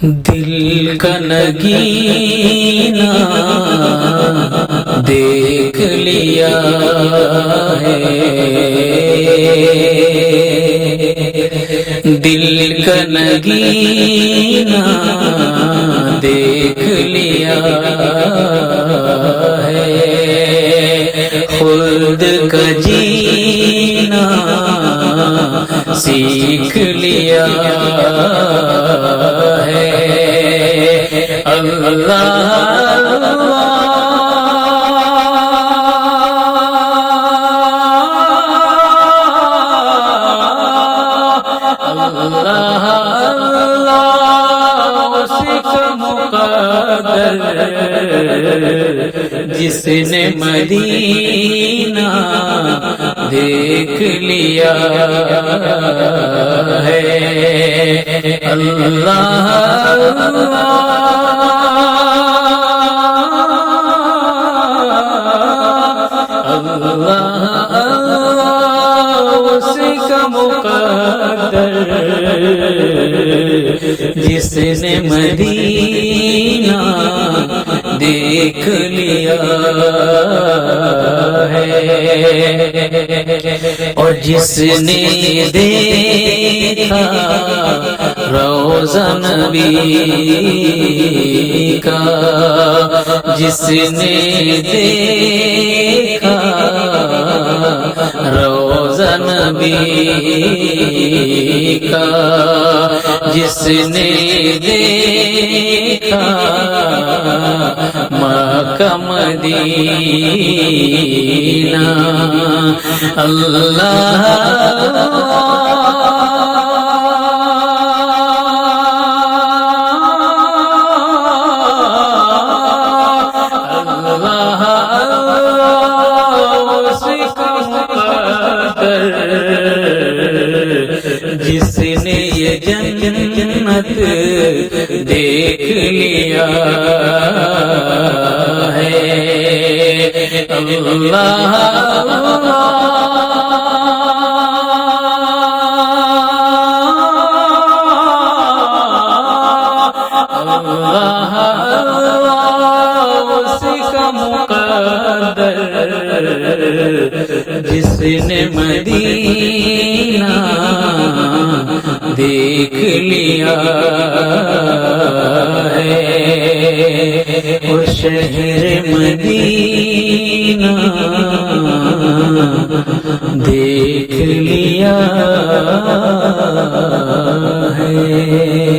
دل کا نگینہ دیکھ لیا ہے، دل کا نگینہ دیکھ لیا ہے، خود کا جینا سیکھ لیا ہے۔ جس نے مدینہ دیکھ لیا ہے، اللہ اس کا مقدر جس نے مدینہ دیکھ لیا ہے، اور جس نے دیکھا روضہ نبی کا، جس نے دیکھا روضہ نبی کا، جس نے دیکھا مکہ مدینہ، اللہ جس نے یہ جنت دیکھ لیا ہے، اللہ اس کا مقدر جس نے مدینہ دیکھ لیا ہے، وہ شہر مدینہ دیکھ لیا ہے۔